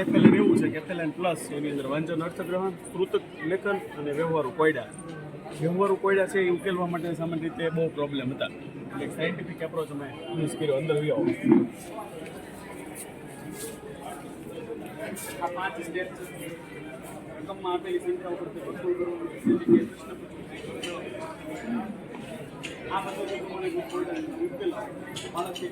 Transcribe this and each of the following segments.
કેથેલેન એવું છે, કેથેલેન પ્લસ એની અંદર વાંચન અર્થગ્રહણ, કૃતક લેખન અને વ્યવહારુ કોયડા. વ્યવહારુ કોયડા છે એ ઉકેલવા માટે સામાન્ય રીતે બહુ પ્રોબ્લેમ હતા, એટલે સાયન્ટિફિક એપ્રોચ અમે યુઝ કર્યો. અંદર વ્યો આ 5 સ્ટેપ છે. રકમમાં આપેલી સંખ્યા ઉપરથી વસૂલ કરવાનું પ્રશ્ન પૂછવાનો. આ પદ્ધતિ પ્રમાણે કોયડા ઉકેલ બાળકથી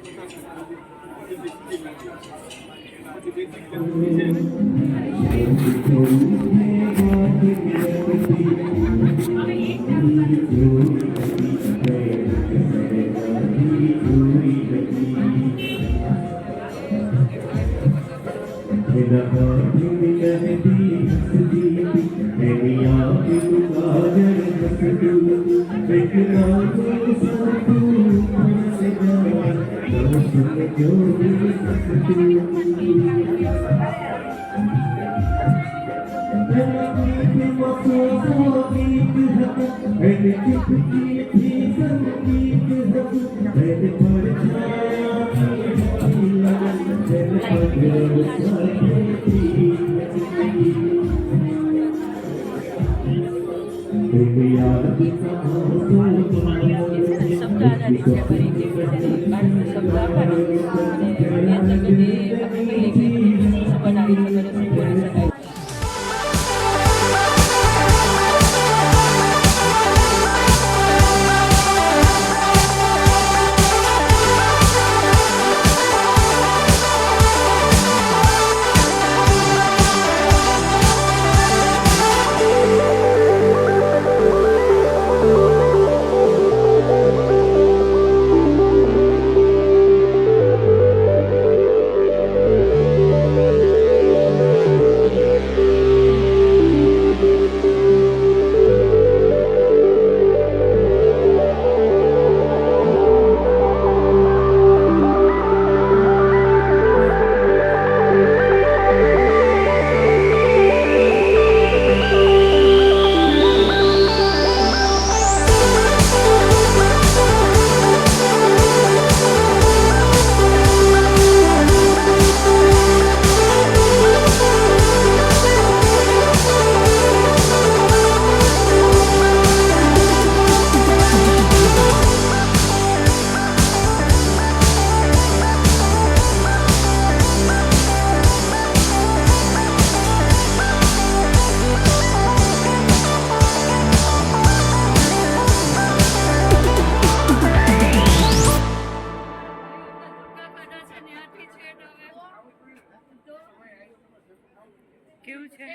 કેવું છે?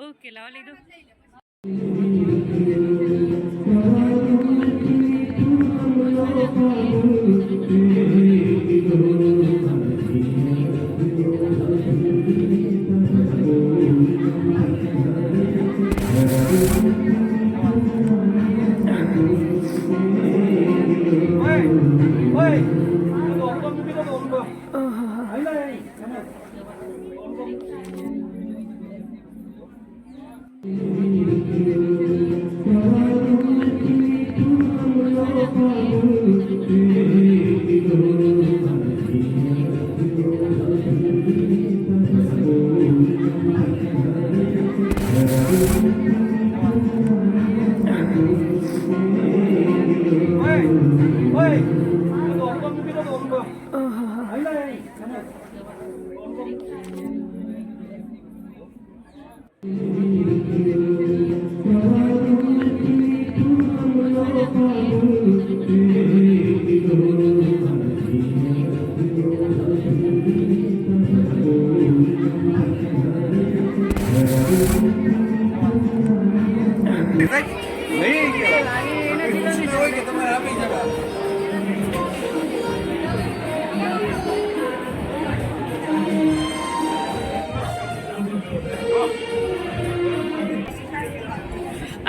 ઓકે, લાવા લીધું.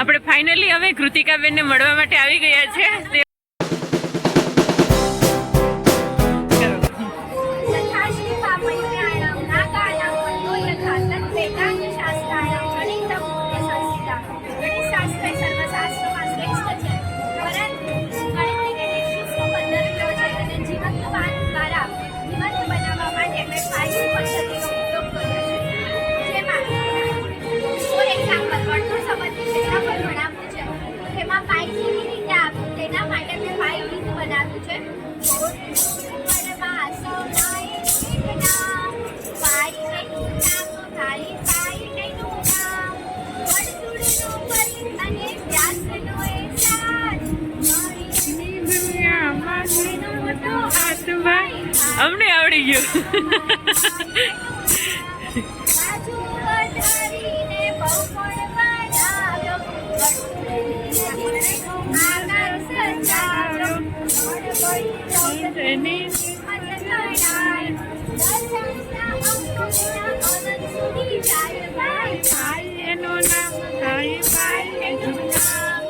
આપણે ફાઇનલી હવે કૃતિકાબેનને મળવા માટે આવી ગયા છે. જીવન બનાવવા માટે મેં 5 પદ્ધતિનો ઉપયોગ કર્યો. અમને આવડી ગયું. બાજુ વધારીને બહુકોણ બનાવ્યો, આકાર સજાવ્યો, મોડ પડી એની હિંમત ગણાય, દર્શનના અંકુશના અનંત સુધી જાય ભાઈ, ભાઈ એનું નામ ભાઈ ભાઈ એનું નામ.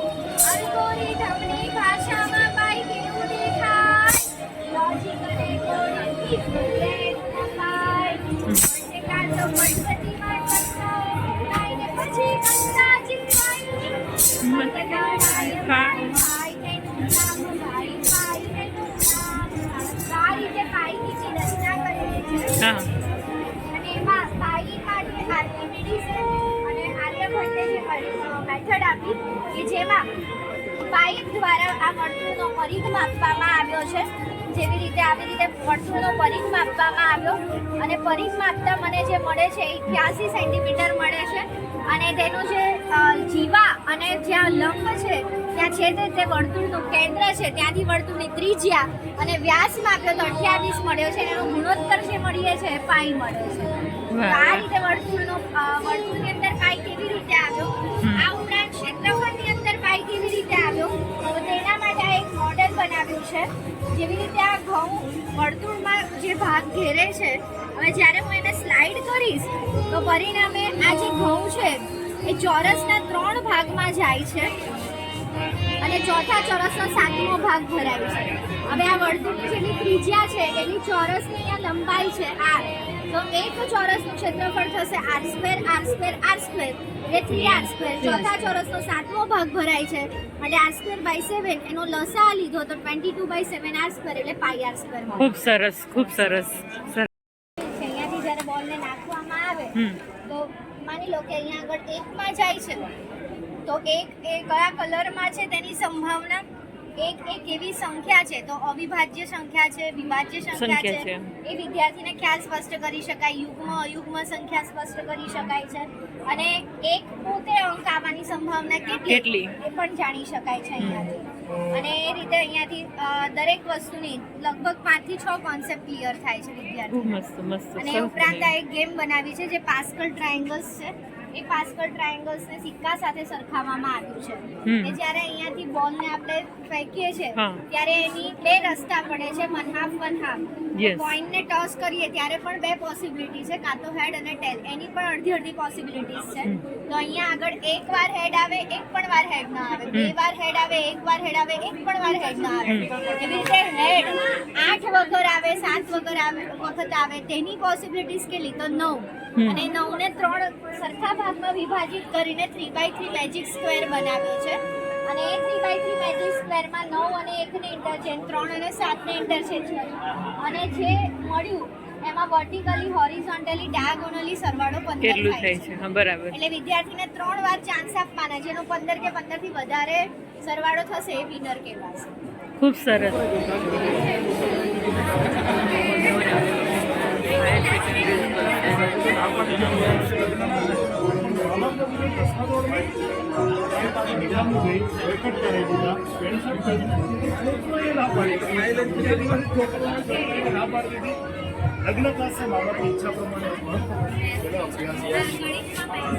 અલ્ગોરિધમની ભાષામાં ભાઈ કેવું દેખાય, લોજિક અને કોડિંગથી ભૂલે નખાય, કાંતો પદ્ધતિમાં ટકરાય, કાંઈને પછી અંદાજિત ભાઈ, મત ગણાય ભાઈ, ભાઈ એનું નામ, ભાઈ ભાઈ એનું નામ. આ રીતે ભાઈની જે રચના કરેલી છે હા અને એમાં ભાઈ માટે આર્કિમિડીઝ અને આર્યભટ્ટે જે મેથડ આપી કે જેમાં પાઇપ દ્વારા આ વર્તુળનો પરિઘ માપવામાં આવ્યો છે. જેવી રીતે આવી રીતે વર્તુળનો પરિઘ માપવામાં આવ્યો અને પરિઘ માપતા મને જે મળે છે 88 સેન્ટીમીટર મળે છે અને તેનું જે જીવા અને જ્યાં લંબ છે ત્યાં છે તે વર્તુળનું કેન્દ્ર છે ત્યાંથી વર્તુળની ત્રિજ્યા અને વ્યાસ માપ્યો તો 28 મળ્યો છે અને એનો ગુણોત્તર જે મળીએ છે પાઈ મળે છે. તો આ રીતે વર્તુળની અંદર પાઈ કેવી રીતે આવ્યો, આ ઉપરાંત ક્ષેત્રફળની અંદર પાઈ કેવી રીતે આવ્યો, તો તેના માટે આ એક મોડેલ બનાવ્યું છે. જેવી રીતે આ ઘઉં વર્તુળમાં જે ભાગ ઘેરે છે, હવે જ્યારે હું એને સ્લાઇડ કરીશ તો પરિણામે આ જે ઘઉં છે એ ચોરસના 3 ભાગમાં જાય છે અને ચોથા ચોરસનો 7મો ભાગ ભરાય છે. હવે આ વર્તુળની જેટલી ત્રિજ્યા છે એટલી ચોરસની અહીંયા લંબાઈ છે r, તો એક ચોરસનું ક્ષેત્રફળ થશે r², r², r², એટલે 3r². ચોથા ચોરસનો 7મો ભાગ ભરાય છે એટલે r²/7 એનો લસા લીધો તો 22/7 r² એટલે πr². ખૂબ સરસ ખૂબ સરસ. અહીંયાથી જ્યારે બોલને નાખવામાં આવે તો માની લો કે અહીંયા આગળ 1માં જાય છે તો 1 એ કયા કલરમાં છે તેની સંભાવના, 1 એ કેવી સંખ્યા છે તો અવિભાજ્ય સંખ્યા છે, વિભાજ્ય સંખ્યા છે, એ વિદ્યાર્થીને ખ્યાલ સ્પષ્ટ કરી શકાય. યુગ્મ અયુગ્મ સંખ્યા સ્પષ્ટ કરી શકાય છે અને 1 પોતે અંક આવવાની સંભાવના કેટલી એ પણ જાણી શકાય છે અહીંયાથી. અને એ રીતે અહીંયાથી દરેક વસ્તુની લગભગ 5 થી 6 કોન્સેપ્ટ ક્લિયર થાય છે વિદ્યાર્થી. મસ્ત મસ્ત. અને એ ઉપરાંત આ એક ગેમ બનાવી છે જે પાસ્કલ ટ્રાયેંગલ્સ છે. એ પાસ્કલ ટ્રાયેંગલ્સને સિક્કા સાથે સરખાવવામાં આવ્યું છે કે જ્યારે અહીંયાથી બોલને આપણે ફેંકીએ છીએ ત્યારે એની 2 રસ્તા પડે છે, વન હાફ વન હાફ. કોઈનને ટોસ કરીએ ત્યારે પણ 2 પોસિબિલિટી છે, કાં તો હેડ અને ટેલ, એની પણ અડધી પોસિબિલિટીઝ છે. તો અહીંયા આગળ 1 વાર હેડ આવે, 1 પણ વાર હેડ ન આવે, 2 વાર હેડ આવે, 1 વાર હેડ આવે, 1 પણ વાર હેડ ન આવે. એવી રીતે હેડ 8 વગર આવે, 7 વગર આવે વખત આવે, તેની પોસિબિલિટીઝ કેટલી તો 9. અને 9 ને 3 સરખા ભાગમાં વિભાજિત કરીને 3/3 મેજિક સ્ક્વેર બનાવ્યો છે અને એ 3/3 મેજિક સ્ક્વેરમાં 9 અને 1 ને ઇન્ટરચેન્જ, 3 અને 7 ને ઇન્ટરચેન્જ કર્યું અને જે મળ્યું એમાં વર્ટિકલી, હોરિઝોન્ટલી, ડાયાગોનલી સરવાળો 15 થાય છે. હા બરાબર. એટલે વિદ્યાર્થીને 3 વાર ચાન્સ આપવાના, જેનો 15 કે 15 થી વધારે સરવાળો થશે એ વિનર કહેવાશે. ખૂબ સરસ. લગ્ન પાસે બાળકની ઈચ્છા પ્રમાણે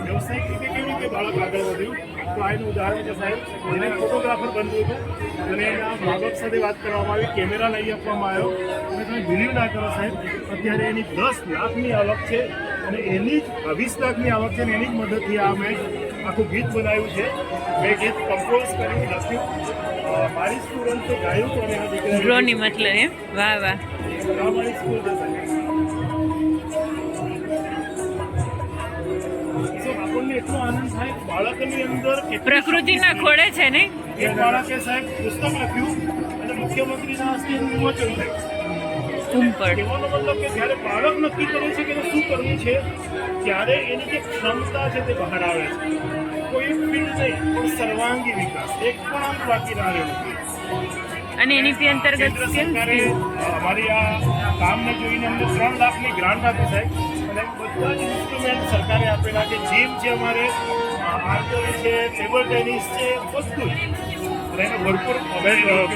વ્યવસાયિક રીતે કેવી રીતે બાળક આગળ વધ્યું તો આ એનું ઉદાહરણ છે સાહેબ. જેને ફોટોગ્રાફર બનવું હતું અને એના મા બાપ સાથે વાત કરવામાં આવી, કેમેરા લઈ આપવામાં આવ્યો અને તમે બિલીવ ના કરો સાહેબ, અત્યારે એની 10 લાખની આવક છે અને એની જ 20 લાખની આવક છે અને એની જ મદદથી આ મેં આખું ગીત બનાવ્યું છે. મેં ગીત કમ્પોઝ કર્યું, લખ્યું, મારી સ્ટુડન્ટે ગાયું તો અને આ દીકરા ડ્રોની મતલબ એમ. વાહ વાહ. અમારી સ્કૂલ છે સાહેબ. આપણને એટલો આનંદ થાય બાળકની અંદર પ્રકૃતિના ખોળે છે ને. એક બાળકે સાહેબ પુસ્તક લખ્યું અને મુખ્યમંત્રીના હસ્તે એનું વિમોચન થયું. કહેવાનો મતલબ કે જ્યારે બાળક નક્કી કરે છે કે શું કરવું છે ત્યારે એની જે ક્ષમતા છે તે બહાર આવે છે. કોઈ ફિલ્ડ નહીં પણ સર્વાંગી વિકાસ, એક પણ અંક બાકી ના રહેવું જોઈએ. અને એની અંતર્ગત કેન્દ્ર સરકારે અમારી આ કામને જોઈને અમને 3 લાખની ગ્રાન્ટ આપી સાહેબ અને બધા જ ઇન્સ્ટ્રુમેન્ટ સરકારે આપેલા છે. જીમ છે, અમારે આર્ચરી છે, ટેબલ ટેનિસ છે, બધું અને એને ભરપૂર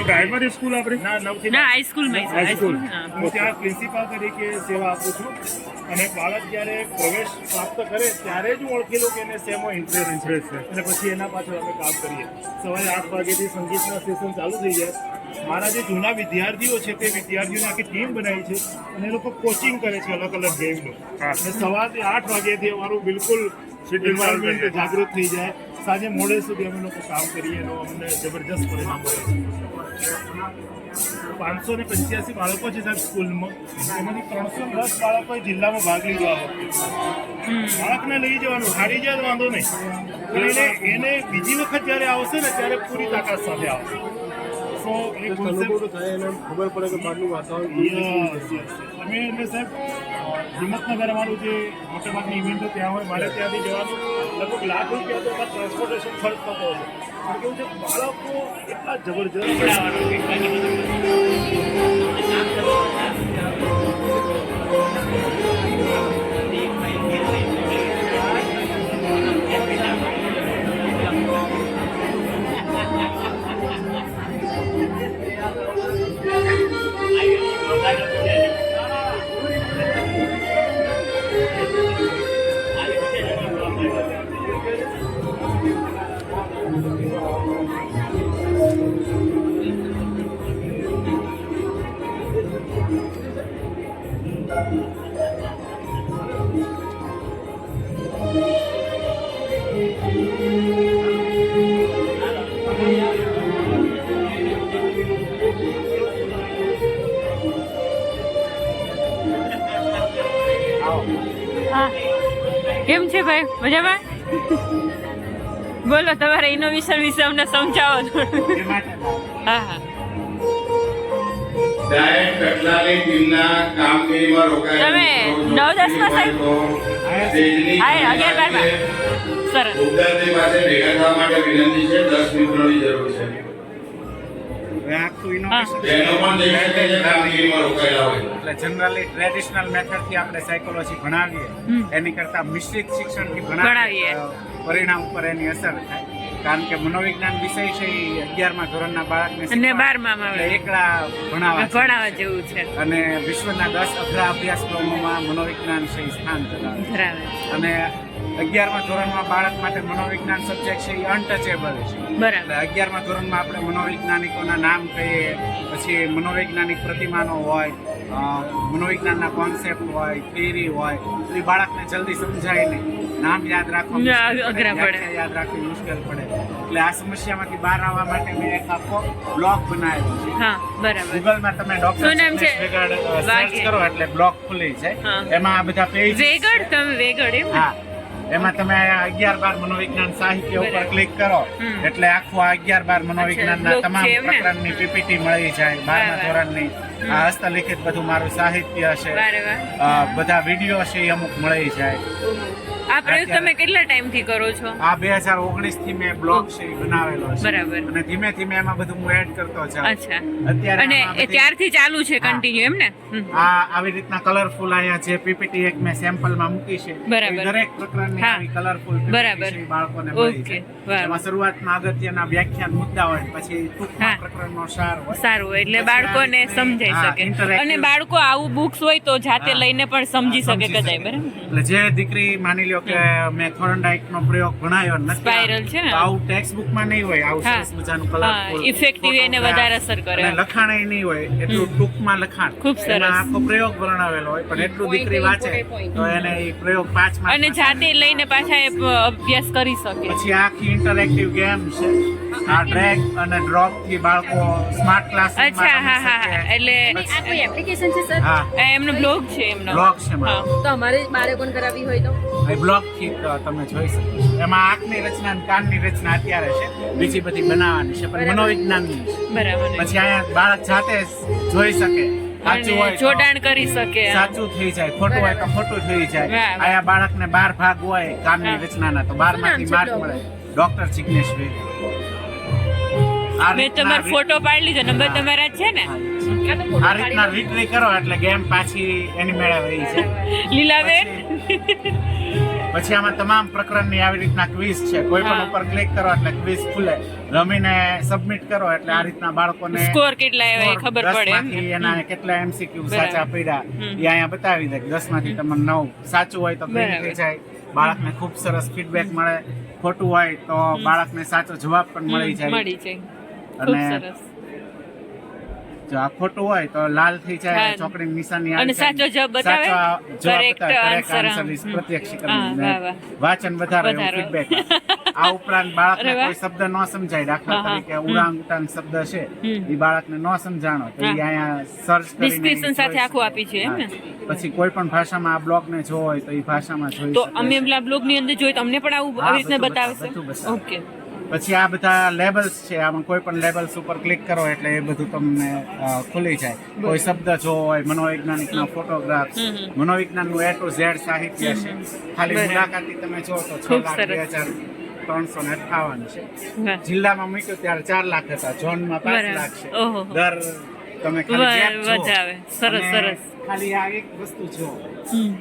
પ્રાઇમરી સ્કૂલ આપણે ના 9 થી ના હાઈસ્કૂલમાં હાઈસ્કૂલ હા. હું ત્યાં પ્રિન્સિપાલ તરીકે સેવા આપું છું અને બાળક જ્યારે પ્રવેશ પ્રાપ્ત કરે ત્યારે જ હું ઓળખી લઉં કે એને શેમાં ઇન્ટરેસ્ટ છે અને પછી એના પાછળ અમે કામ કરીએ. સવારે 8 વાગ્યાથી સંગીતના સેશન ચાલુ થઈ જાય. મારા જે જૂના વિદ્યાર્થીઓ છે તે વિદ્યાર્થીઓની આખી ટીમ બનાવી છે અને એ લોકો કોચિંગ કરે છે અલગ અલગ ગેમનું. અને સવારથી 8 વાગ્યાથી અમારું બિલકુલ એન્વાયરમેન્ટ જાગૃત થઈ જાય. સાંજે મોડે સુધી અમે લોકો કામ કરીએ એનો અમને જબરજસ્ત પરિણામ મળે છે. 585 બાળકો છે સાહેબ સ્કૂલમાં, એમાંથી 310 બાળકોએ જિલ્લામાં ભાગ લીધો આ વખતે. બાળકને લઈ જવાનું, હારી જાય તો વાંધો નહીં, પણ એને બીજી વખત જ્યારે આવશે ને ત્યારે પૂરી તાકાત સાથે આવશે. સો એ અનુભવ થાય એને ખબર પડે કે બહારનું વાતાવરણ અમે એટલે સાહેબ હિંમતનગર અમારું જે મોટાભાગની ઇવેન્ટો ત્યાં હોય, મારે ત્યાંથી જવાનું લગભગ લાખ રૂપિયા તો એમાં ટ્રાન્સપોર્ટેશન ખર્ચ થતો હોય છે. પણ કેવું છે, બાળકો એટલા જબરજસ્ત હા કેમ છે ભાઈ, મજામાં? બોલો તમારા ઇનોવેશન વિશે અમને સમજાવો થોડું. હા હા ડાયટ કટલાની ટીમના કામગીરીમાં રોકાયેલા તમે 9-10 માં સાહેબ? હા 11-12 સરસ. ઉદ્ધારથી પાસે ભેગા થવા માટે વિનંતી છે. 10 મિત્રોની જરૂર છે. હા બહેનો પણ જઈ શકે છે કામગીરીમાં રોકાયેલા હોય. એટલે જનરલી ટ્રેડિશનલ મેથડથી આપણે સાયકોલોજી ભણાવીએ એની કરતા મિશ્રિત શિક્ષણથી ભણાવીએ. પરિણામ ઉપર એની અસર થાય. કારણ કે મનોવિજ્ઞાન વિષય છે એ 11મા ધોરણના બાળકને અને શીખવાડે. 12માં એટલે એકલા ભણાવવા ભણાવવા જેવું છે. અને વિશ્વના 10 અઘરા અભ્યાસક્રમોમાં મનોવિજ્ઞાન છે એ સ્થાન ધરાવે છે. ધરાવે અને 11મા ધોરણમાં બાળક માટે મનોવિજ્ઞાન સબ્જેક્ટ છે એ અનટચેબલ છે. બરાબર. એટલે 11મા ધોરણમાં આપણે મનોવૈજ્ઞાનિકોના નામ કહીએ, પછી મનોવૈજ્ઞાનિક પ્રતિમાનો હોય, મનોવિજ્ઞાનના કોન્સેપ્ટ હોય, થિયરી હોય, એ બાળકને જલ્દી સમજાય નહીં. નામ યાદ રાખવા અઘરા પડે. વ્યાખ્યા યાદ રાખવી મુશ્કેલ પડે. એટલે આ સમસ્યામાંથી બહાર આવવા માટે મેં એક આખો બ્લોગ બનાવેલો છે. હા બરાબર. ગૂગલમાં તમે ડોક્ટર શું નામ છે? સર્ચ વાઘે. કરો એટલે બ્લોગ ખુલી જાય. હા. એમાં આ બધા પેજ વેગડ તમે વેગડ એમ ને? હા, એમાં તમે 11-12 મનોવિજ્ઞાન સાહિત્ય ઉપર બરાબર. ક્લિક કરો હમ. એટલે આખું આ 11-12 મનોવિજ્ઞાનના અચ્છા, તમામ બ્લોગ છે એમ ને? પ્રકરણની પીપીટી મળી જાય. 12મા બરાબર. ધોરણની આ હસ્તલિખિત બધું મારું સાહિત્ય છે. વારે વાહ. બધા વિડીયો છે એ અમુક મળી જાય. આ પ્રયોગ તમે કેટલા ટાઈમ થી કરો છો? આ 2019 થી મેં બ્લોગ છે એ બનાવેલો છે. બરાબર. અને ધીમે ધીમે એમાં બધું હું એડ કરતો જાઉં. અચ્છા. અત્યારે અને આમાં બધી- ત્યારથી ચાલુ છે હા. કન્ટિન્યુ એમ ને? હમ. આ આવી રીતના કલરફુલ અહીંયા જે પીપીટી એક મેં સેમ્પલમાં મૂકી છે બરાબર. એ દરેક પ્રકરણની હા. આવી કલરફુલ બરાબર. બાળકોને મળી ઓકે. છે. વાહ. એમાં શરૂઆતમાં અગત્યના વ્યાખ્યાન મુદ્દા હોય, પછી ટૂંકમાં હા. પ્રકરણનો સાર હોય. સારું એટલે પછી બાળકોને આ સમજાઈ હા, શકે. interactive. અને બાળકો આવું બુક્સ હોય તો જાતે હા. લઈને પણ સમજી શકે કદાચ. બરાબર. એટલે જે દીકરી માની લ્યો કે મેં થોર્નડાઇકનો પ્રયોગ ભણાયો નથી, Spiral છે ને? તો આવું ટેક્સ્ટ બુકમાં નહીં હોય. આવું હા. સરસ મજાનું હા, colourful effective એને photograph. વધારે અસર કરે. અને લખાણ નહીં હોય, એટલું ટૂંકમાં લખાણ. ખૂબ સરસ. એમાં આખો પ્રયોગ વર્ણવેલો હોય, પણ એટલું દીકરી વાંચે તો એને એ પ્રયોગ 5 અને માર્કમાં જાતે લઈને પાછા એ અભ્યાસ કરી શકે. પછી આખી ઇન્ટરેક્ટિવ ગેમ છે. આ ડ્રેગ અને ડ્રોપ થી બાળકો સ્માર્ટ ક્લાસ અચ્છા હા હા હા. એટલે આ કોઈ એપ્લિકેશન છે સર? હા, એમનો બ્લોગ છે એમનો. બ્લોગ છે મારો. હા. તો અમારે બાળકોને કરાવવી હોય તો એ બ્લોગ થી તો તમે જોઈ શકો છો. એમાં આંખની રચના અને કાનની રચના અત્યારે છે, બીજી બધી બનાવવાની છે, પણ મનોવિજ્ઞાનની છે. બરાબર. પછી અહીંયા બાળક જાતે જોઈ શકે. સાચું હોય અને તો જોડાણ કરી શકે. સાચું થઈ જાય, ખોટું હોય તો ખોટું થઈ જાય. વાહ, વાહ. અહીંયા બાળકને 12 ભાગ હોય કાનની હા. રચનાના, તો 12 માંથી શું નામ 12 છે મળે. ડોક્ટર જિગ્નેશ વેદ. આ મેં રીતના તમારો ફોટો પાડી લીધો, નંબર તમારા જ છે ને? આ રીતના રીટ્રી કરો એટલે ગેમ પાછી એની મેળે વહી છે. લીલાબેન પછી આમાં તમામ પ્રકરણની આવી રીતના ક્વિઝ છે. કોઈ પણ હા. ઉપર ક્લિક કરો એટલે ક્વિઝ ખુલે, રમીને સબમિટ કરો એટલે આ રીતના બાળકોને સ્કોર કેટલા આવ્યા એ ખબર પડે એમ ને? 10 માંથી એના કેટલા MCQ સાચા બરાબર. પડ્યા હમ. એ અહીંયા બતાવી દે. 10 માંથી તમને 9 સાચું હોય તો ક્લિક બરાબર. થઈ જાય, બાળકને ખૂબ સરસ ફીડબેક મળે. ખોટું હોય તો બાળકને સાચો જવાબ પણ મળી જાય. મળી જાય. ખૂબ અને સરસ. જો આ ખોટું હોય તો લાલ થઈ જાય, હા. ચોકડીની નિશાની અને આવી જાય. સાચો જવાબ બતાવે? સાચો જવાબ Correct બતાવે. Correct answer, answer is હમ. પ્રત્યક્ષીકરણ. હા, વાહ, વાહ. વાંચન વધારો એવું વધારો. feedback આપે. આ ઉપરાંત બાળકને અરે વાહ. કોઈ શબ્દ ન સમજાય, દાખલા હા, હા. તરીકે ઉરાંગ ઉટાંગ શબ્દ છે હમ. એ બાળકને ન સમજાણો તો એ હા. અહીંયા સર્ચ કરીને Description ઈ સાથે જોઈ આખું શકે. આપી છે, એમ ને? હા. પછી કોઈ પણ ભાષામાં આ બ્લોગને જોવો હોય તો એ ભાષામાં જોઈ તો શકે અમે છે. પેલા બ્લોગ ની અંદર જોઈ તો અમને પણ આવું હા, આવી રીતના બધું બતાવશે? બધું બતાવે. ઓકે. પછી આ બધા લેબલ્સ છે, આમાં કોઈ પણ લેબલ્સ ઉપર ક્લિક કરો એટલે એ બધું તમને ખુલી જાય. કોઈ શબ્દ જોવો હોય, મનોવૈજ્ઞાનિકના ફોટોગ્રાફ્સ, હમ. મનોવિજ્ઞાનનું A to Z સાહિત્ય છે. ખાલી બરાબર. મુલાકાતી તમે જો તો ખૂબ 6,02,358 છે. વાહ. જિલ્લામાં મૂક્યું ત્યારે 4 લાખ હતા, ઝોનમાં 5 બરાબર. લાખ છે. ઓહો. દર તમે ખાલી gap જુઓ. વધાવે. સરસ, અને સરસ. ખાલી આ એક વસ્તુ જુઓ. હમ.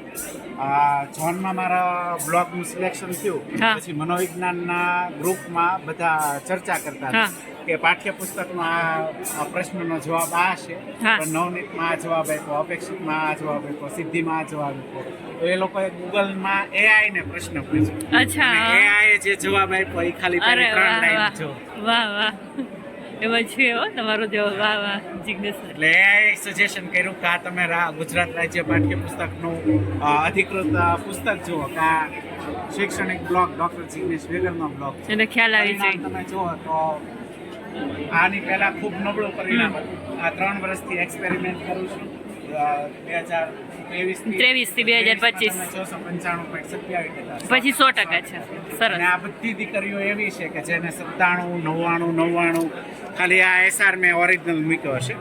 આ ઝોનમાં મારા બ્લોગનું સિલેક્શન થયું, હા. પછી મનોવિજ્ઞાનના ગ્રુપમાં બધા ચર્ચા કરતા હા. કે પાઠ્યપુસ્તકનો આ પ્રશ્નનો જવાબ આ છે, હા. પણ નવનીતમાં આ જવાબ આપ્યો, અપેક્ષિતમાં આ જવાબ આપ્યો, સિદ્ધિમાં આ જવાબ આપ્યો. તો એ લોકોએ ગૂગલમાં AI ને પ્રશ્ન પૂછ્યો. અચ્છા. અને AI એ જે જવાબ આપ્યો એ ખાલી અરે પહેલી 3 વાહ, લાઈન વાહ. જો. વાહ, વાહ. એમાં છે હો તમારો જવાબ. વાહ, વાહ. જિજ્ઞેશ સર. એટલે AI સજેશન કર્યું કે આ તમે ગુજરાત રાજ્ય પાઠ્યપુસ્તકનું અધિકૃત પુસ્તક જુઓ કે આ શૈક્ષણિક બ્લોગ ડોક્ટર જિગ્નેશ વેગરનો બ્લોગ છે. એને ખ્યાલ આવી પરિણામ જાય. તમે જુઓ તો આની પહેલા ખૂબ નબળું પરિણામ હતું. આ 3 વર્ષથી એક્સપેરિમેન્ટ કરું છું. 2023 થી 2025. 95.27%. પછી 100% છે. સરસ. અને આ બધી દીકરીઓ એવી છે કે જેને 97, 99 ખાલી આ SR મેં ઓરિજિનલ મૂક્યો હશે.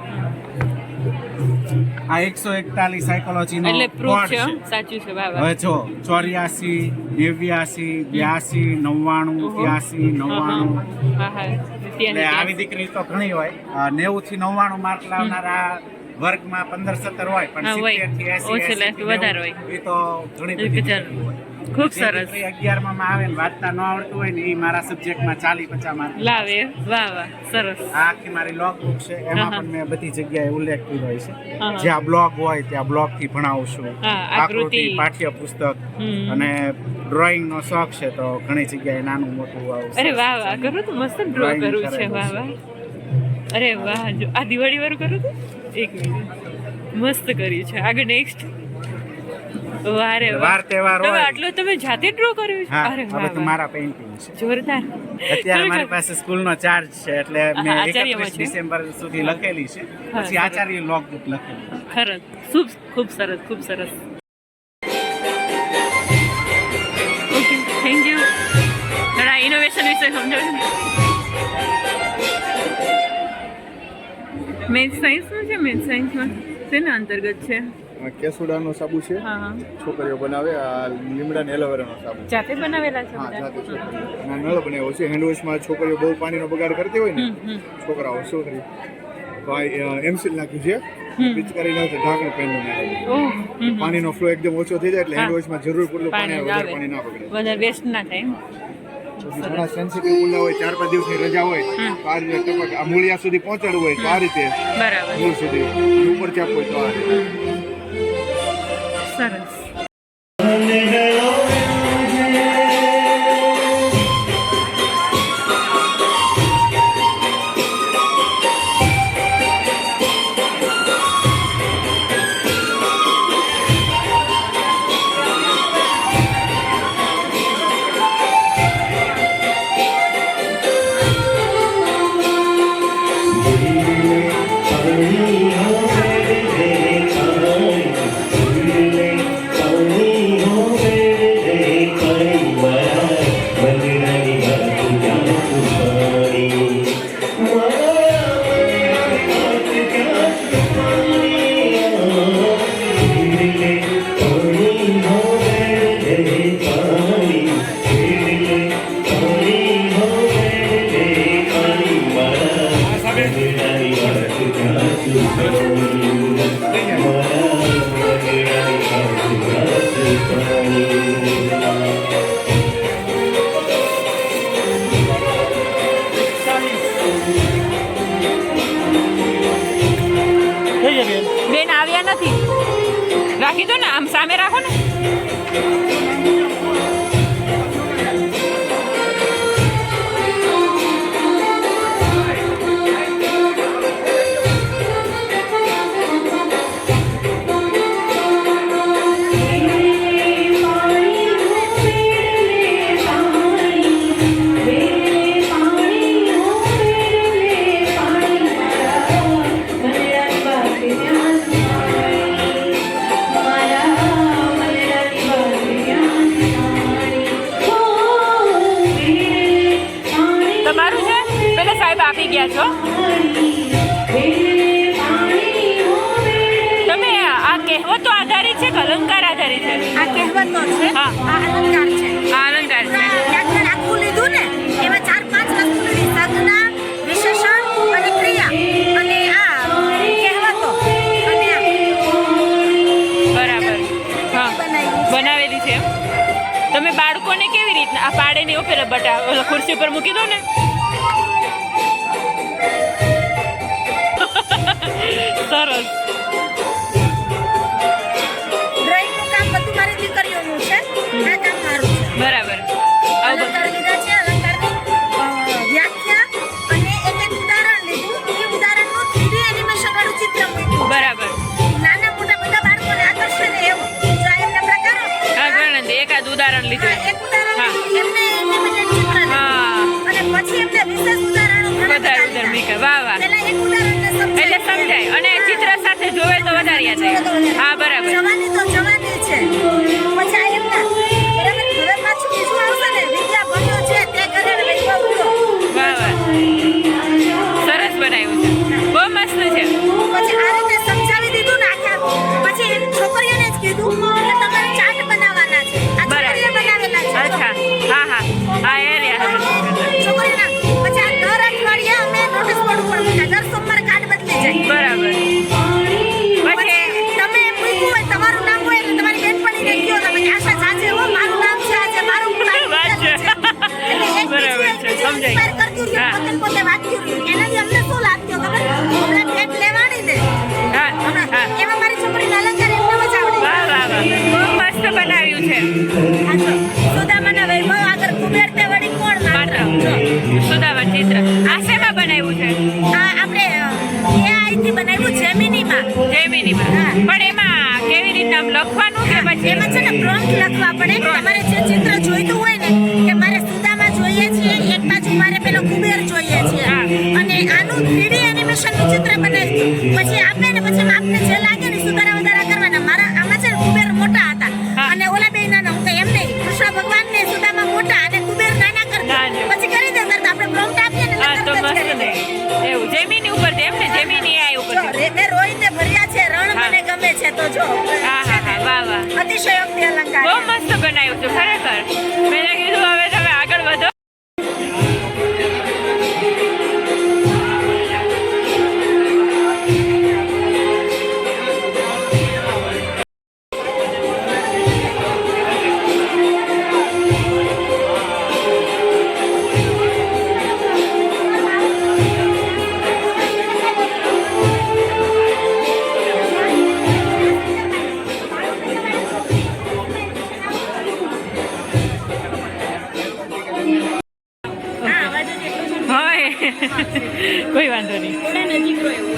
આ 141 સાયકોલોજીનો એટલે પ્રૂફ બોર્ડ છે હો. સાચું છે. વાહ, વાહ. હવે જો 84, 89, 82, 99, 83, 99. હા, હા. એટલે આવી દીકરી તો ઘણી હોય. 90 થી 99 માર્ક લાવનારા વર્ગમાં 15-17 હોય, પણ હા, હોય. 70 થી 80, ઓછું લે, 80 થી વધારે 90 હોય. એ તો ઘણી બધી ચાલો. દીકરી હોય. ખૂબ જે સરસ. દીકરી 11માં આવે ને વાંચતા ન આવડતું હોય ને એ મારા સબ્જેક્ટમાં 40-50 માર્ક લાવે. વાહ, વાહ. સરસ. આ આખી મારી લોગ બુક છે, એમાં હા, હા. પણ મેં બધી જગ્યાએ ઉલ્લેખ કર્યો છે. હા. જ્યાં બ્લોગ હોય ત્યાં બ્લોગ થી ભણાવું છું. હા, આકૃતિ, આકૃતિ. પાઠ્યપુસ્તક હમ. અને ડ્રોઈંગ નો શોખ છે તો ઘણી જગ્યાએ નાનું મોટું આવું અરે સરસ વાહ, વાહ. કરું તો મસ્ત ડ્રો Drawing કરવું છે. કરેલું વાહ, છે. વાહ. અરે વાહ. જો આ દિવાળી વાળું કરું તો એક મિનિટ. મસ્ત કર્યું છે. આગળ નેક્સ્ટ. વાહ રે વાહ. વાર તહેવાર તમે હોય. આટલું તમે જાતે ડ્રો કર્યું છે? હા, અરે આ વાહ, બધું વાહ. મારા પેઇન્ટિંગ છે. જોરદાર. અત્યારે મારી પાસે સ્કૂલનો ચાર્જ છે એટલે મેં હા, આચાર્યમાં 31 છે. ડિસેમ્બર સુધી લખેલી છે. હા, પછી સરસ. આચાર્ય લોગ બુક લખેલી છે. ખરજ. ખૂબ સરસ. ખૂબ સરસ. Okay, thank you. થોડા ઇનોવેશન વિશે સમજાવજો. મેથ્સ સાયન્સમાં છે. મેથ્સ સાયન્સમાં શેના અંતર્ગત છે? કેસુડાનો સાબુ છે, હા, હા. છોકરીઓ બનાવે. આ લીમડા ને એલોવેરાનો સાબુ. જાતે બનાવેલા છે હા, બધા? જાતે છોકરીઓ. અને આ નળ બનાવ્યો છે. હેન્ડવોશમાં છોકરીઓ બહુ પાણીનો બગાડ કરતી હોય ને, છોકરાઓ છોકરી તો આ એમસીલ નાખ્યું છે. પિચકારી ના ઢાંકણ પેનનું નાખ્યું. ઓહ. પાણીનો ફ્લો એકદમ ઓછો થઈ જાય એટલે હા. હેન્ડવોશમાં જરૂર પૂરતું પાણી વધારે આવે. પાણી ના બગડે. વધારે વેસ્ટ ના થાય એમ. પછી ઘણા સેન્સિટિવ ગુંડા હોય, 4-5 દિવસની રજા હોય તો આ રીતે ટપક આ મૂળિયા સુધી પહોંચાડવું હોય તો આ રીતે, બરાબર. મૂળ સુધી ઉપર ચાપ હોય તો આ રીતે. સરસ. નથી. રાખી દો ને, આમ સામે રાખો ને. તમારું છે પેલા સાહેબ આપી ગયા છો. તમે આ કહેવતો આધારિત છે કે અલંકાર આધારિત છે? આ કહેવતો છે, હા. આ અલંકાર છે. આ અલંકાર છે. વ્યાકરણ આખું લીધું ને, એમાં 4-5 વસ્તુ લીધી: સંજ્ઞા, વિશેષણ અને ક્રિયા, અને આ કહેવતો અને આ બરાબર. હા, બનાવી. બનાવેલી છે. તમે બાળકોને કેવી રીતના આ પાડે ને એવું પેલા બટા ખુરશી પર મૂકી દો ને. સરસ. ડ્રોઈંગનું કામ બધું મારી દીકરીઓનું છે, આ કામ મારું છે. બરાબર. અલંકાર લીધા છે, અલંકારની વ્યાખ્યા અને એક ઉદાહરણ લીધું. એ ઉદાહરણનું 3D એનિમેશન વાળું ચિત્ર મૂક્યું. બરાબર. નાના મોટા બધા બાળકોને આકર્ષે ને એવું. જો આ એમના પ્રકારો. હા, ગણન દે. એકાદ ઉદાહરણ હા, લીધું. એક ઉદાહરણ હા. લીધું, એમને એનિમેટેડ ચિત્ર લીધું. હા. અને પછી એમને વિશેષ ઉદાહરણો ઘણા વધારે બધા ઉદાહરણ લીધા. વાહ વાહ. પહેલા એક ઉદાહરણને એટલે સમજાય અને ચિત્ર સાથે જોવે તો વધારે યાદ રહે. હા, બરાબર. જવાની તો જવાની છે. પછી આ એમના બરાબર. હવે પાછું બીજું આવશે ને, વિદ્યા ભણ્યો છે તે કરે ને વૈભવ ઉડો. વાહ વાહ, સરસ બનાવ્યું છે. બહુ મસ્ત છે. પછી આ રીતે સમજાવી દીધું ને આખા. પછી એમ છોકરીઓને જ કીધું કે તમારે ચાર્ટ બનાવવાના છે. આ છોકરીએ બનાવેલા છે. અચ્છા. હા હા હા, એ રહ્યા. છોકરીઓના પછી આ દર અઠવાડિયે અમે નોટિસ બોર્ડ ઉપર મૂક્યા. દર સોમવારે કાર્ડ બદલી જાય. બરાબર. પછી તમે મૂક્યું હોય, તમારું નામ હોય એટલે તમારી બેનપણીને કહો તમે કે આશા જાજે હો, મારું નામ છે આજે, મારું નામ વાત છે. એટલે એક બરાબર બીજું છે, સમજાય. inspire કરતું રહ્યું, હા. પોતે વાંચ્યું રહ્યું. એનાથી અમને શું લાભ થયો ખબર? હમણાં ભેટ લેવાની ને, હા હમણાં હા. એમાં મારી છોકરીને અલંકાર એમને જ આવડે. વાહ વાહ વાહ, બહુ મસ્ત બનાવ્યું છે. આ જો, સુદામાના વૈભવ આગળ કુબેર તે વળી કોણ માત્ર. માત્ર સુદામા ચિત્ર. આ શેમાં બનાવ્યું છે? આ આપણે AI થી બનાવ્યું જેમિનીમાં. જેમિનીમાં. હા. પણ એમાં કેવી રીતના આમ લખવાનું કે પછી એમાં છે ને પ્રોમ્પ્ટ લખવા પડે. તમારે જે ચિત્ર જોઈતું હોય ને, કે મારે સુદામા જોઈએ છે, એક બાજુ મારે પેલો કુબેર જોઈએ છે, હા. અને આનું 3D એનિમેશનનું ચિત્ર બનાવ્યું. પછી આપે ને પછી આપને જે લાગે ને સુધારા વધારા કરવાના. મારા આમાં છે ને કુબેર મોટા હતા હા. અને ઓલા બે નાના. હું કહું એમ નહીં, કૃષ્ણ ભગવાન ને સુદામા મોટા અને કુબેર નાના કરતા. નાના. પછી કરી દે કરતા આપણે પ્રોમ્પ્ટ આપીએ ને હા, તો તરત જ મસ્ત કરી ને. દે. એવું જેમિની ઉપર છે એમ ને? જેમિની AI ઉપર જો, છે. મેં રોઈને ભર્યા છે, રણ હા. મને ગમે છે, તો જો હા હા હા, વાહ વાહ. અતિશયોક્તિ અલંકાર. બહુ મસ્ત બનાવ્યું છે ખરેખર. મેં કીધું હવે તમે આગળ વધો. હોય કોઈ વાંધો નહીં.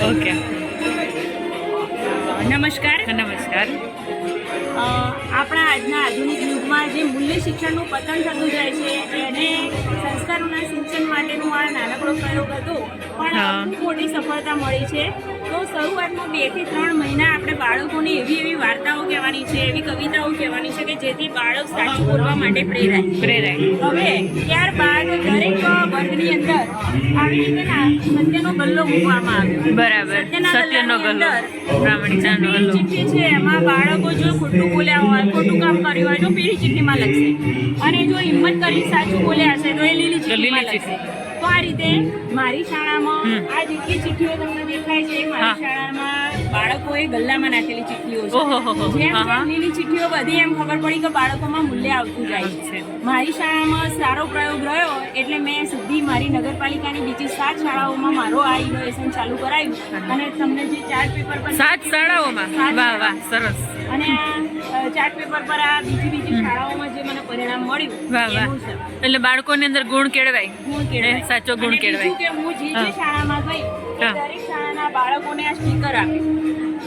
ઓકે, નમસ્કાર. નમસ્કાર. આપણા આજના આધુનિક યુગમાં જે મૂલ્ય શિક્ષણનું પતન થતું જાય છે એને સંસ્કારોના સિંચન માટેનું આ નાનકડો પ્રયોગ હતો, પણ હા. ખૂબ મોટી સફળતા મળી છે. તો શરૂઆતમાં 2 થી 3 મહિના આપણે બાળકોને એવી વાર્તાઓ કહેવાની છે, એવી કવિતાઓ કહેવાની છે કે જેથી બાળક સાચું બોલવા માટે પ્રેરાય. હવે ત્યારબાદ દરેક વર્ગની અંદર આવી રીતે સત્યનો ગલ્લો મૂકવામાં આવ્યો. બરાબર. સત્યનો ગલ્લાની ગલ્લો, અંદર પ્રામાણિકતાનો પીળી ગલ્લો. ચિઠ્ઠી છે, એમાં બાળકો જો ખોટું બોલ્યા હોય, ખોટું કામ કર્યું હોય તો પીળી ચિઠ્ઠીમાં લખશે, અને જો હિંમત કરી સાચું બોલ્યા હશે તો એ લીલી ચિઠ્ઠીમાં લીલી લખશે. તો આ રીતે મારી શાળામાં હમ. આ જેટલી ચિઠ્ઠીઓ તમને દેખાય છે, હા. મારી શાળામાં બાળકોએ ગલ્લામાં નાખેલી ચીઠીઓ ઓહોહોહો. છે જેમ હા, હા. જેમ લીલી ચીઠીઓ બધી એમ ખબર પડી કે બાળકોમાં મૂલ્ય આવતું જાય છે. મારી શાળામાં સારો પ્રયોગ રહ્યો એટલે મેં સીધી મારી નગરપાલિકાની બીજી 7 શાળાઓમાં મારો આ ઇનોવેશન ચાલુ કરાવ્યું અને તમને જે ચાર્ટ પેપર પર 7 શાળાઓમાં વાહ વાહ સરસ અને આ ચાર્ટ પેપર પર આ બીજી શાળાઓમાં જે મને પરિણામ મળ્યું વાહ વાહ એનું છે. એટલે બાળકોની અંદર ગુણ કેળવાય ગુણ કેળવાય. એ સાચો ગુણ અને બીજું કેળવાય. કે હું જે હા. શાળામાં ગઈ હા. દરેક શાળાના બાળકોને આ સ્ટીકર આપ્યું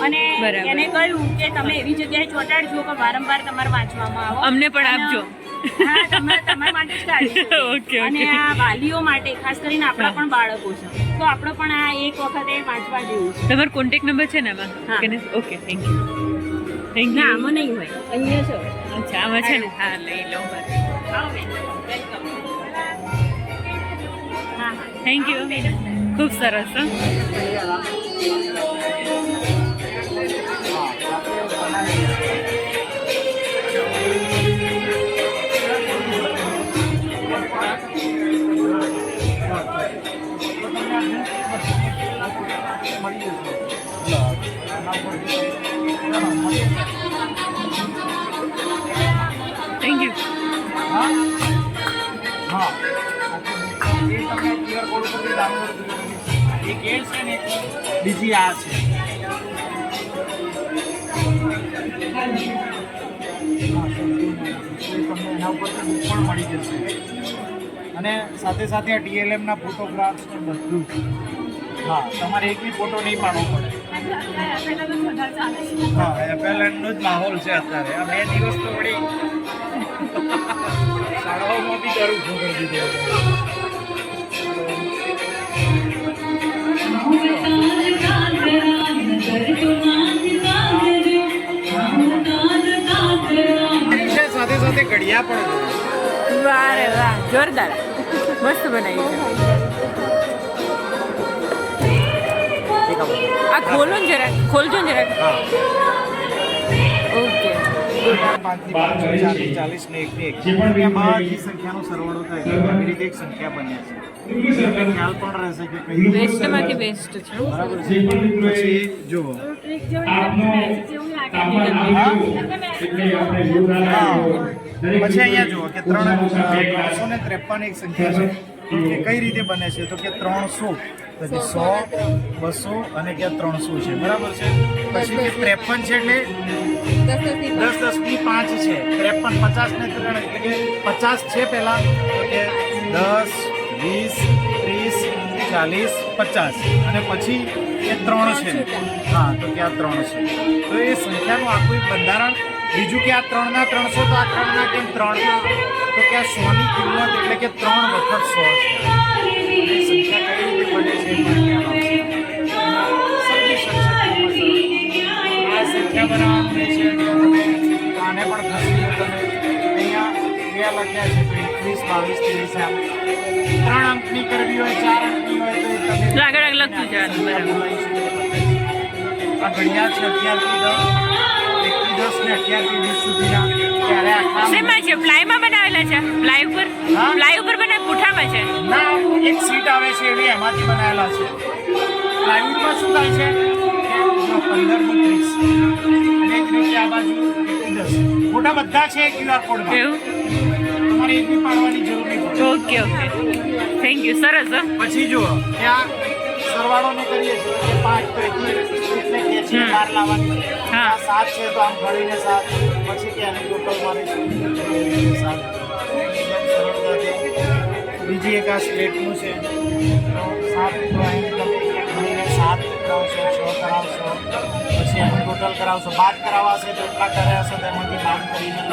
અને બરાબર. એને કહ્યું કે તમે એવી જગ્યાએ ચોંટાડજો કે વારંવાર તમારે વાંચવામાં આવો અમને પણ અને- આપજો. હા તમારા માટે જ કાઢીશું. Okay, okay. અને આ વાલીઓ માટે ખાસ કરીને આપણા પણ બાળકો છે તો આપણે પણ આ એક વખતે વાંચવા જેવું છે. તમારો કોન્ટેક્ટ નંબર છે ને આમાં હા. કે નહીં? ઓકે થેન્ક યુ થેન્ક ના યુ આમાં નહીં હોય અહીંયા છે. અચ્છા આમાં છે ને હા લઈ લઉં આવો બેન. વેલકમ. હા હા થેન્ક યુ ખૂબ સરસ હો. થેન્ક યુ એક એ છે ને બીજી આ છે તમને એના ઉપરથી બુક પણ મળી જશે અને સાથે સાથે આ TLM ના ફોટોગ્રાફ્સ ને બધું જ. હા તમારે એક બી ફોટો નહીં પાડવો પડે. હા એપેલેન્ટનો જ માહોલ છે અત્યારે આ 2 દિવસ તો વળી શાળાઓમાં બી જરૂર કરી દીધું છે. સાથે સાથે ઘડિયા પણ વાહ રે વાહ જોરદાર મસ્ત બનાવ્યું છે. આ ખોલો ને જરાક ખોલજો ને જરાક ઓકે 40 ને 1 બધી સંખ્યાનો સરવાળો થાય તો એવી રીતે એક સંખ્યા બને છે એટલે ખ્યાલ પણ રહેશે કે કઈ બેસ્ટમાંથી બેસ્ટ છે બરાબર છે. પછી જુઓ પછી અહીંયા જુઓ કે 353 એક સંખ્યા છે કે કઈ રીતે બને છે તો કે 300 પછી 100 200 અને કે 300 છે બરાબર છે. પછી કે 53 છે એટલે 10 10 ની 5 છે 53 50 ને 3 એટલે કે 50 છે પહેલા તો કે 10 20 30 40 50 અને પછી એ 3 છે. હા તો કે આ 3 છે તો એ સંખ્યાનું આખું એક બંધારણ. બીજું કે આ 3 ના 300 તો આ 3 ના કેમ 3 તો કે આ 100 ની કિંમત એટલે કે 3 વખત 100 છે. એ સંખ્યા કઈ રીતે બને છે એ પણ સમજી શકશે. આ સંખ્યા બનાવવાની છે કે તમે આને પણ ખસી તમે અહીંયા 2 લખ્યા છે 21 22 23 આમ 3 અંકની કરવી હોય 4 અંકની હોય તો તમે આગળ આગળ લખતું જવાનું બરાબર. આ ઘડિયાળ છે 11 થી 10 1 થી 10 ને 11 થી 20 સુધીના ત્યારે આખા શેમાં છે પ્લાયમાં બનાવેલા છે પ્લાય ઉપર હા? પ્લાય ઉપર બનાવે પુઠામાં છે ના એક સીટ આવે છે એવી એમાંથી બનાવેલા છે. પ્લાયવુડમાં શું થાય છે કે 15 ની 30 અને એક રીતે આ બાજુ 1 થી 10 મોટા બધા છે QR કોડમાં એવું તમારે એક બી પાડવાની જરૂર નહીં પડે. ઓકે ઓકે થેન્ક યુ સરસ હો. પછી જુઓ ત્યાં સરવાળો ને કરીએ છીએ કે 5 તો એટલે કે છે 12 લાવવાની. હા. આ 7 છે તો આમ ભરીને 7 પછી કે આની ટોટલ મારીશું 7. બીજી એક આ સ્લેટનું છે તો 7 તો અહીં તમે ભરીને 7 કરાવશો 6 કરાવશો પછી એનું ટોટલ કરાવશો 12 કરાવવાશે તો એટલા કર્યા હશે તેમાંથી 12 કરીને